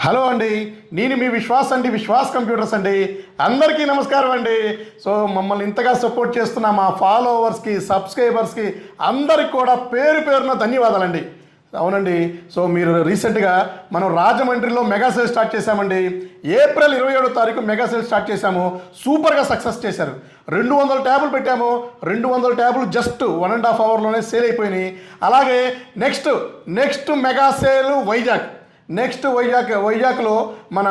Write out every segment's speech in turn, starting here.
Hello అండి, నేను మీ విశ్వాస్ అండి, విశ్వాస్ కంప్యూటర్స్ అండి. అందరికీ నమస్కారం అండి. సో మమ్మల్ని ఇంతగా సపోర్ట్ చేస్తున్న మా ఫాలోవర్స్కి, సబ్స్క్రైబర్స్కి అందరికి కూడా పేరు పేరున ధన్యవాదాలండి. అవునండి, సో మీరు రీసెంట్గా మనం రాజమండ్రిలో మెగా సేల్ స్టార్ట్ చేశామండి. ఏప్రిల్ 27వ తారీఖు మెగా సేల్ స్టార్ట్ చేశాము. సూపర్గా సక్సెస్ చేశారు. 200 ట్యాబులు పెట్టాము. 200 ట్యాబులు జస్ట్ 1.5 అవర్లోనే సేల్ అయిపోయినాయి. అలాగే నెక్స్ట్ మెగా సేల్ వైజాగ్లో మన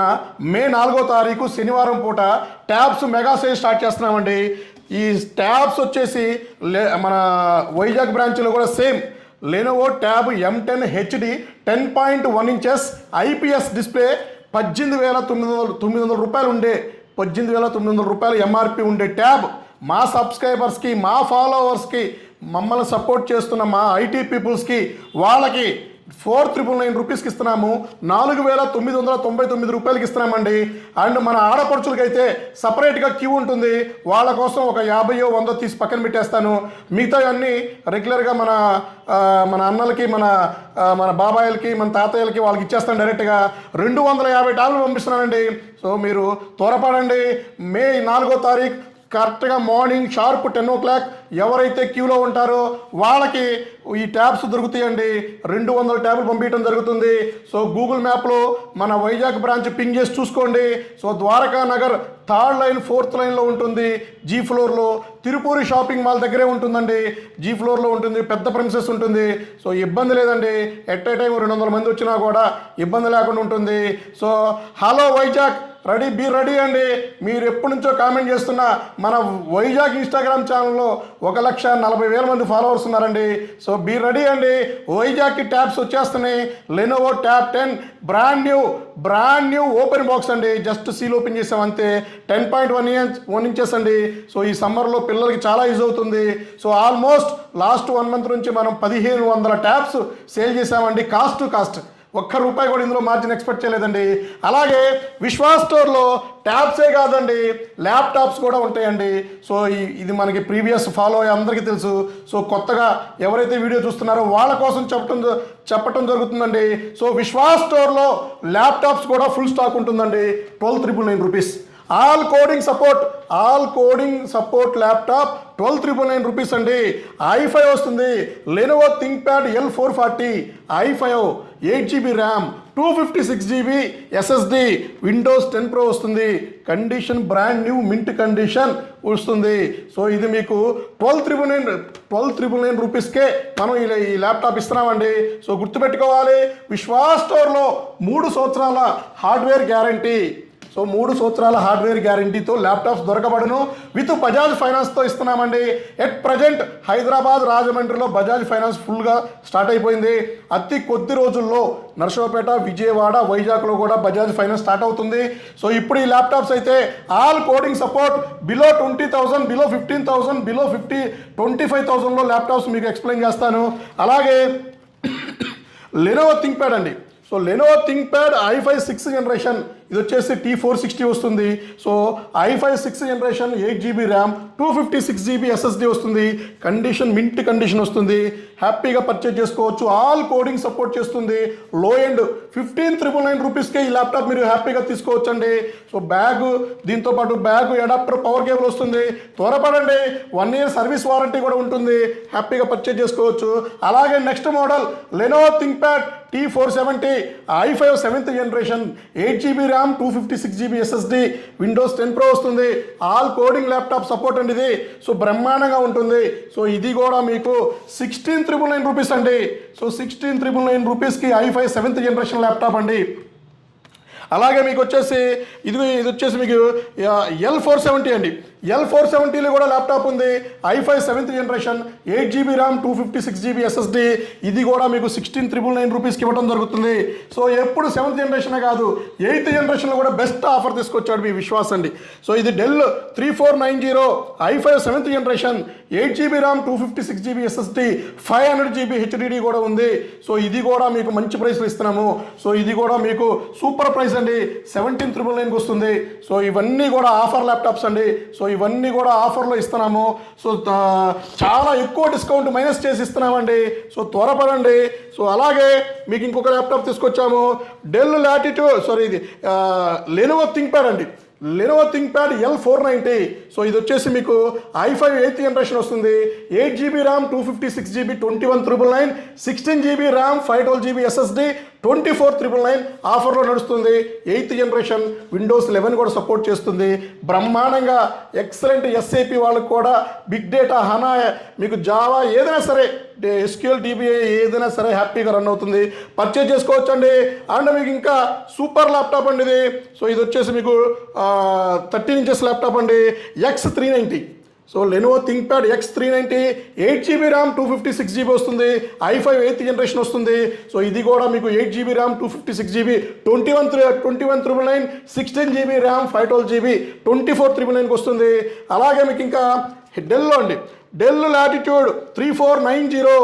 మే 4వ తారీఖు శనివారం పూట ట్యాబ్స్ మెగా సేల్ స్టార్ట్ చేస్తున్నామండి. ఈ ట్యాబ్స్ వచ్చేసి మన వైజాగ్ బ్రాంచ్లో కూడా same Lenovo tab M10 HD 10.1 inches IPS display 18,900 రూపాయలు ఉండే 18,900 రూపాయలు MRP ఉండే ట్యాబ్ మా సబ్స్క్రైబర్స్కి, మా ఫాలోవర్స్కి, మమ్మల్ని సపోర్ట్ చేస్తున్న మా IT పీపుల్స్కి వాళ్ళకి 4,999 రూపీస్కి ఇస్తున్నాము. 4,999 రూపాయలకి ఇస్తున్నామండి. అండ్ మన ఆడపడుచులకైతే సపరేట్గా క్యూ ఉంటుంది. వాళ్ళ కోసం ఒక 50-100 తీసి పక్కన పెట్టేస్తాను. మిగతా అన్నీ రెగ్యులర్గా మన అన్నలకి, మన బాబాయిలకి, మన తాతయ్యలకి వాళ్ళకి ఇచ్చేస్తాను డైరెక్ట్గా. 250 ట్యాబ్లు పంపిస్తున్నానండి. సో మీరు త్వరపడండి. మే 4వ తారీఖు కరెక్ట్గా మార్నింగ్ షార్ప్ 10 o'clock ఎవరైతే క్యూలో ఉంటారో వాళ్ళకి ఈ ట్యాబ్స్ దొరుకుతాయండి. 200 ట్యాబ్లు పంపించడం జరుగుతుంది. సో గూగుల్ మ్యాప్లో మన వైజాగ్ బ్రాంచ్ పింగ్ చేసి చూసుకోండి. So Dwaraka Nagar 3rd line 4th లైన్లో ఉంటుంది. G ఫ్లోర్లో తిరుపూరి షాపింగ్ మాల్ దగ్గరే ఉంటుందండి. G ఫ్లోర్లో ఉంటుంది. పెద్ద ప్రెమిసెస్ ఉంటుంది. సో ఇబ్బంది లేదండి. ఎట్ ఏ టైం 200 మంది వచ్చినా కూడా ఇబ్బంది లేకుండా ఉంటుంది. So hello Vizag, be ready అండి. మీరు ఎప్పటి నుంచో కామెంట్ చేస్తున్న మన వైజాగ్ ఇన్స్టాగ్రామ్ ఛానల్లో 1,40,000 మంది ఫాలోవర్స్ ఉన్నారండి. సో బీ రెడీ అండి. వైజాగ్కి ట్యాబ్స్ వచ్చేస్తున్నాయి. Lenovo tab 10 brand new open box అండి. జస్ట్ సీల్ ఓపెన్ చేసాం అంతే. 10.1 ఇంచెస్ అండి. సో ఈ సమ్మర్లో పిల్లలకి చాలా యూజ్ అవుతుంది. సో ఆల్మోస్ట్ లాస్ట్ 1 month నుంచి మనం 1,500 ట్యాబ్స్ సేల్ చేసామండి. కాస్ట్ ₹1 కూడా ఇందులో మార్జిన్ ఎక్స్పెక్ట్ చేయలేదండి. అలాగే విశ్వాస్ స్టోర్లో ట్యాబ్సే కాదండి, ల్యాప్టాప్స్ కూడా ఉంటాయండి. సో ఇది మనకి ప్రీవియస్ ఫాలో అయ్యే అందరికీ తెలుసు. సో కొత్తగా ఎవరైతే వీడియో చూస్తున్నారో వాళ్ళ కోసం చెప్పటం జరుగుతుందండి. సో విశ్వాస్ స్టోర్లో ల్యాప్టాప్స్ కూడా ఫుల్ స్టాక్ ఉంటుందండి. 12,999 rupees. All coding support laptop 12,999 rupees అండి. i5 వస్తుంది. Lenovo ThinkPad L440 i5 8GB RAM 256GB SSD Windows 10 Pro వస్తుంది. Condition brand new mint condition వస్తుంది. సో ఇది మీకు 12,999 రూపీస్కే మనం ఈ ల్యాప్టాప్ ఇస్తున్నామండి. సో గుర్తుపెట్టుకోవాలి, విశ్వాస్ స్టోర్లో 3 సంవత్సరాల హార్డ్వేర్ గ్యారంటీ. సో 3 సంవత్సరాల హార్డ్వేర్ గ్యారంటీతో ల్యాప్టాప్స్ దొరకబడును. విత్ బజాజ్ ఫైనాన్స్తో ఇస్తున్నామండి. ఎట్ ప్రజెంట్ హైదరాబాద్, రాజమండ్రిలో బజాజ్ ఫైనాన్స్ ఫుల్గా స్టార్ట్ అయిపోయింది. అతి కొద్ది రోజుల్లో నర్సరావుపేట, విజయవాడ, వైజాగ్లో కూడా బజాజ్ ఫైనాన్స్ స్టార్ట్ అవుతుంది. సో ఇప్పుడు ఈ ల్యాప్టాప్స్ అయితే all coding support below 20,000, below 15,000, below 25,000లో ల్యాప్టాప్స్ మీకు ఎక్స్ప్లెయిన్ చేస్తాను. అలాగే లెనోవో థింక్ప్యాడ్ అండి. So Lenovo ThinkPad i5 6th generation, ఇది వచ్చేసి T460 వస్తుంది. So i5 6th generation 8GB RAM 256GB SSD వస్తుంది. మింట్ కండిషన్ వస్తుంది. హ్యాపీగా పర్చేజ్ చేసుకోవచ్చు. ఆల్ కోడింగ్ సపోర్ట్ చేస్తుంది. లో ఎండ్ 15,999 రూపీస్కే ఈ ల్యాప్టాప్ మీరు హ్యాపీగా తీసుకోవచ్చండి. సో దీంతోపాటు బ్యాగ్, అడాప్టర్, పవర్ కేబుల్ వస్తుంది. త్వరపడండి. 1 year సర్వీస్ వారంటీ కూడా ఉంటుంది. హ్యాపీగా పర్చేజ్ చేసుకోవచ్చు. అలాగే next model Lenovo ThinkPad T470 i5 7th generation 8GB RAM 256GB SSD Windows 10 Pro వస్తుంది. ఆల్ కోడింగ్ ల్యాప్టాప్ సపోర్ట్ అండి ఇది. సో బ్రహ్మాండంగా ఉంటుంది. సో ఇది కూడా మీకు 16,999 రూపీస్ అండి. సో 16,999 రూపీస్కి i5 7th జనరేషన్ ల్యాప్టాప్ అండి. అలాగే మీకు వచ్చేసి ఇది వచ్చేసి మీకు L470 అండి. L470లో కూడా ల్యాప్టాప్ ఉంది. i5 7th generation 8GB RAM 256GB SSD. ఇది కూడా మీకు 16,999 రూపీస్కి ఇవ్వడం జరుగుతుంది. సో ఎప్పుడు 7th జనరేషనే కాదు, 8th జనరేషన్లో కూడా బెస్ట్ ఆఫర్ తీసుకొచ్చాడు మీ విశ్వాస్ అండి. సో ఇది Dell 3490 i5 7th generation 8GB RAM 256GB SSD 500GB HDD కూడా ఉంది. సో ఇది కూడా మీకు మంచి ప్రైస్లో ఇస్తున్నాము. సో ఇది కూడా మీకు సూపర్ ప్రైస్ అండి. 17,999 వస్తుంది. సో ఇవన్నీ కూడా ఆఫర్ ల్యాప్టాప్స్ అండి. సో ఇవన్నీ కూడా ఆఫర్లో ఇస్తున్నాము. సో చాలా ఎక్కువ డిస్కౌంట్ మైనస్ చేసి ఇస్తున్నామండి. సో త్వరపడండి. సో అలాగే మీకు ఇంకొక ల్యాప్టాప్ తీసుకొచ్చాము. డెల్ లాటిట్యూడ్ ఇది లెనోవో థింక్ప్యాడ్ అండి. Lenovo ThinkPad L490. సో ఇది వచ్చేసి మీకు i5 8th జనరేషన్ వస్తుంది. 8GB RAM 256GB 21,999, 16GB RAM 512GB SSD 24,999 ఆఫర్లో నడుస్తుంది. 8th జనరేషన్ విండోస్ 11 కూడా సపోర్ట్ చేస్తుంది. బ్రహ్మాండంగా ఎక్సలెంట్ SAP వాళ్ళకు కూడా బిగ్ డేటా హనా మీకు జావా ఏదైనా సరే SQL DBA ఏదైనా సరే హ్యాపీగా రన్ అవుతుంది. పర్చేజ్ చేసుకోవచ్చండి. అండ్ మీకు ఇంకా సూపర్ ల్యాప్టాప్ అండి ఇది. సో ఇది వచ్చేసి మీకు 13 ఇంచెస్ ల్యాప్టాప్ అండి, X390. So Lenovo ThinkPad X390 8GB RAM 256GB వస్తుంది. i5 8th జనరేషన్ వస్తుంది. సో ఇది కూడా మీకు 8GB RAM 256GB 21,999, 16GB RAM 512GB 24,999 వస్తుంది. అలాగే మీకు ఇంకా డెల్లో అండి, del latitude 3490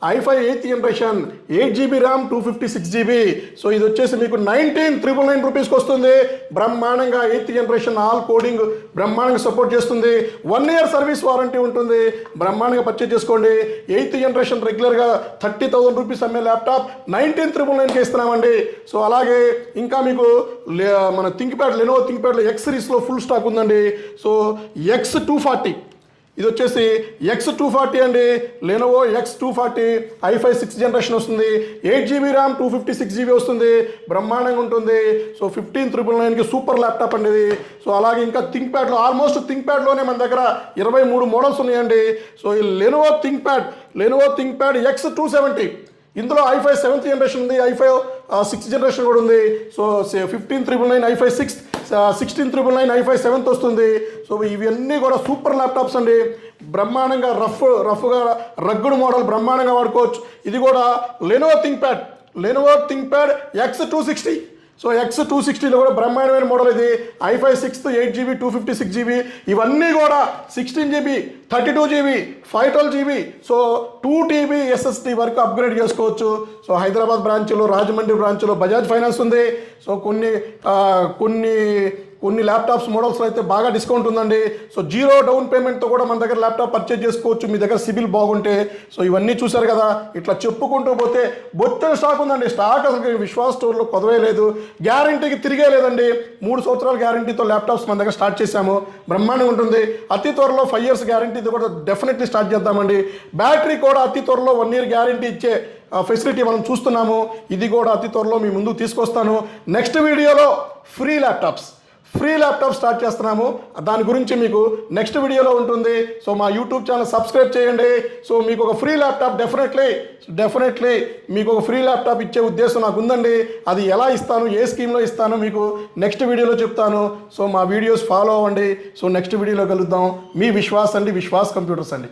i5 8th generation 8GB RAM 256GB. So ఇది వచ్చేసి మీకు 19,999 రూపీస్కి వస్తుంది. బ్రహ్మాండంగా 8th జనరేషన్ ఆల్ కోడింగ్ బ్రహ్మాండంగా సపోర్ట్ చేస్తుంది. 1 year సర్వీస్ వారంటీ ఉంటుంది. బ్రహ్మాండంగా పర్చేజ్ చేసుకోండి. 8th జనరేషన్ రెగ్యులర్గా 30,000 రూపీస్ అమ్మే ల్యాప్టాప్ 19,999కి ఇస్తున్నామండి. సో అలాగే ఇంకా మీకు మన థింక్ప్యాడ్ లెనోవో థింక్ప్యాడ్లో X సిరీస్లో ఫుల్ స్టాక్ ఉందండి. సో X240 ఇది వచ్చేసి X240 అండి. Lenovo X240 i5 6th generation వస్తుంది. 8GB ర్యామ్ 256GB వస్తుంది. బ్రహ్మాండంగా ఉంటుంది. సో 15,999కి సూపర్ ల్యాప్టాప్ అండి ఇది. సో అలాగే ఇంకా థింక్ప్యాడ్లో ఆల్మోస్ట్ థింక్ప్యాడ్లోనే మన దగ్గర 23 మోడల్స్ ఉన్నాయండి. సో ఈ లెనోవో థింక్ప్యాడ్ X270 ఇందులో i5 7th జనరేషన్ ఉంది, i5 6th జనరేషన్ కూడా ఉంది. So 15,999 i5 6th, 16,999 i5 7th వస్తుంది. సో ఇవన్నీ కూడా సూపర్ ల్యాప్టాప్స్ అండి. బ్రహ్మాండంగా రఫ్గా రగ్గుడు మోడల్ బ్రహ్మాండంగా వాడుకోవచ్చు. ఇది కూడా లెనోవో థింక్ప్యాడ్ X260. సో X260లో కూడా బ్రహ్మాండమైన మోడల్ ఇది. i5 6th 8GB 256GB ఇవన్నీ కూడా 16GB 32GB 512GB so 2TB SSD వరకు అప్గ్రేడ్ చేసుకోవచ్చు. సో హైదరాబాద్ బ్రాంచ్లో, రాజమండ్రి బ్రాంచ్లో బజాజ్ ఫైనాన్స్ ఉంది. సో కొన్ని ల్యాప్టాప్స్ మోడల్స్లో అయితే బాగా డిస్కౌంట్ ఉందండి. సో 0 డౌన్ పేమెంట్తో కూడా మన దగ్గర ల్యాప్టాప్ పర్చేజ్ చేసుకోవచ్చు మీ దగ్గర సిబిల్ బాగుంటే. సో ఇవన్నీ చూశారు కదా. ఇట్లా చెప్పుకుంటూ పోతే బొత్తెడు స్టాక్ ఉందండి. స్టాక్ అసలు విశ్వాస్ స్టోర్లో కొదవే లేదు, గ్యారంటీకి తిరిగే లేదండి. 3 సంవత్సరాల గ్యారంటీతో ల్యాప్టాప్స్ మన దగ్గర స్టార్ట్ చేశాము. బ్రహ్మాండంగా ఉంటుంది. అతి త్వరలో 5 years గ్యారంటీతో కూడా డెఫినెట్లీ స్టార్ట్ చేద్దామండి. బ్యాటరీ కూడా అతి త్వరలో 1 year గ్యారంటీ ఇచ్చే ఫెసిలిటీ మనం చూస్తున్నాము. ఇది కూడా అతి త్వరలో మీ ముందుకు తీసుకొస్తాను. నెక్స్ట్ వీడియోలో ఫ్రీ ల్యాప్టాప్ స్టార్ట్ చేస్తున్నాము. దాని గురించి మీకు నెక్స్ట్ వీడియోలో ఉంటుంది. సో మా యూట్యూబ్ ఛానల్ సబ్స్క్రైబ్ చేయండి. సో మీకు ఒక ఫ్రీ ల్యాప్టాప్ డెఫినెట్లీ మీకు ఒక ఫ్రీ ల్యాప్టాప్ ఇచ్చే ఉద్దేశం నాకు ఉందండి. అది ఎలా ఇస్తాను, ఏ స్కీమ్లో ఇస్తాను మీకు నెక్స్ట్ వీడియోలో చెప్తాను. సో మా వీడియోస్ ఫాలో అవ్వండి. సో నెక్స్ట్ వీడియోలో కలుద్దాం. మీ విశ్వాస్ కంప్యూటర్స్ అండి.